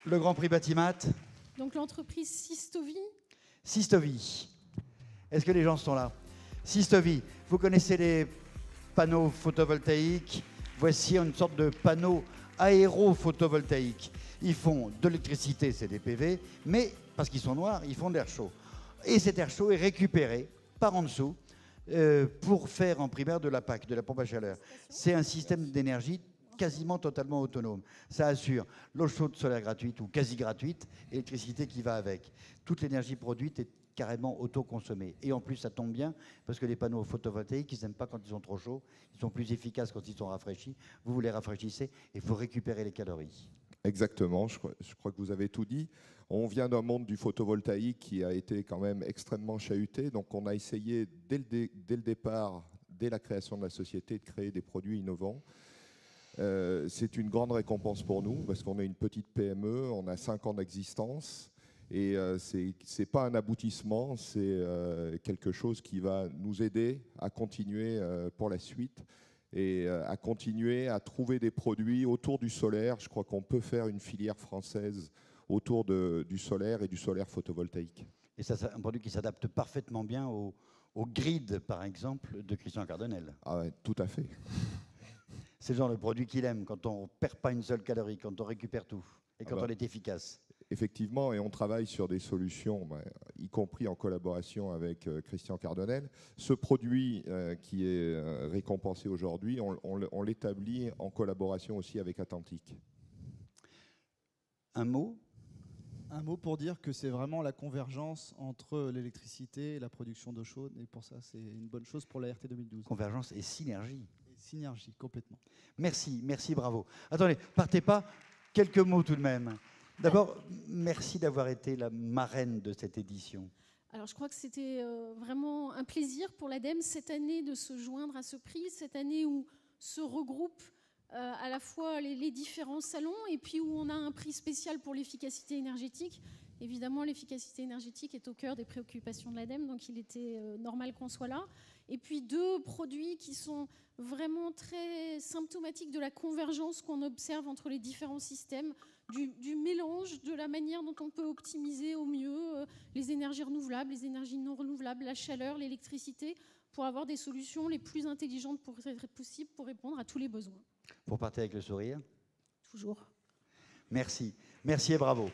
Le Grand Prix Batimat. Donc l'entreprise Sistovi. Sistovi. Est-ce que les gens sont là? Sistovi, vous connaissez les panneaux photovoltaïques? Voici une sorte de panneau aéro-photovoltaïque. Ils font de l'électricité, c'est des PV, mais parce qu'ils sont noirs, ils font de l'air chaud. Et cet air chaud est récupéré par en dessous pour faire en primaire de la PAC, de la pompe à chaleur. C'est un système d'énergie quasiment totalement autonome. Ça assure l'eau chaude solaire gratuite ou quasi gratuite et l'électricité qui va avec. Toute l'énergie produite est carrément autoconsommée. Et en plus, ça tombe bien, parce que les panneaux photovoltaïques, ils n'aiment pas quand ils sont trop chauds, ils sont plus efficaces quand ils sont rafraîchis. Vous les rafraîchissez et il faut récupérer les calories. Exactement, je crois que vous avez tout dit. On vient d'un monde du photovoltaïque qui a été quand même extrêmement chahuté, donc on a essayé dès le départ, dès la création de la société, de créer des produits innovants. C'est une grande récompense pour nous, parce qu'on est une petite PME, on a 5 ans d'existence, et c'est pas un aboutissement, c'est quelque chose qui va nous aider à continuer pour la suite, et à continuer à trouver des produits autour du solaire. Je crois qu'on peut faire une filière française autour du solaire et du solaire photovoltaïque. Et ça, c'est un produit qui s'adapte parfaitement bien au grid, par exemple, de Christian Cardonnel. Ah ouais, tout à fait. C'est le genre de produit qu'il aime, quand on ne perd pas une seule calorie, quand on récupère tout, et quand on est efficace. Effectivement, et on travaille sur des solutions, y compris en collaboration avec Christian Cardonnel. Ce produit qui est récompensé aujourd'hui, on l'établit en collaboration aussi avec Atlantique. Un mot ? Un mot pour dire que c'est vraiment la convergence entre l'électricité et la production d'eau chaude, et pour ça, c'est une bonne chose pour la RT 2012. Convergence et synergie. Et synergie, complètement. Merci, merci, bravo. Attendez, partez pas, quelques mots tout de même. D'abord, merci d'avoir été la marraine de cette édition. Alors, je crois que c'était vraiment un plaisir pour l'ADEME cette année de se joindre à ce prix, cette année où se regroupent à la fois les différents salons et puis où on a un prix spécial pour l'efficacité énergétique. Évidemment, l'efficacité énergétique est au cœur des préoccupations de l'ADEME, donc il était normal qu'on soit là. Et puis 2 produits qui sont vraiment très symptomatiques de la convergence qu'on observe entre les différents systèmes, du mélange, de la manière dont on peut optimiser au mieux les énergies renouvelables, les énergies non renouvelables, la chaleur, l'électricité, pour avoir des solutions les plus intelligentes possibles pour répondre à tous les besoins. Vous repartez avec le sourire ? Toujours. Merci. Merci et bravo.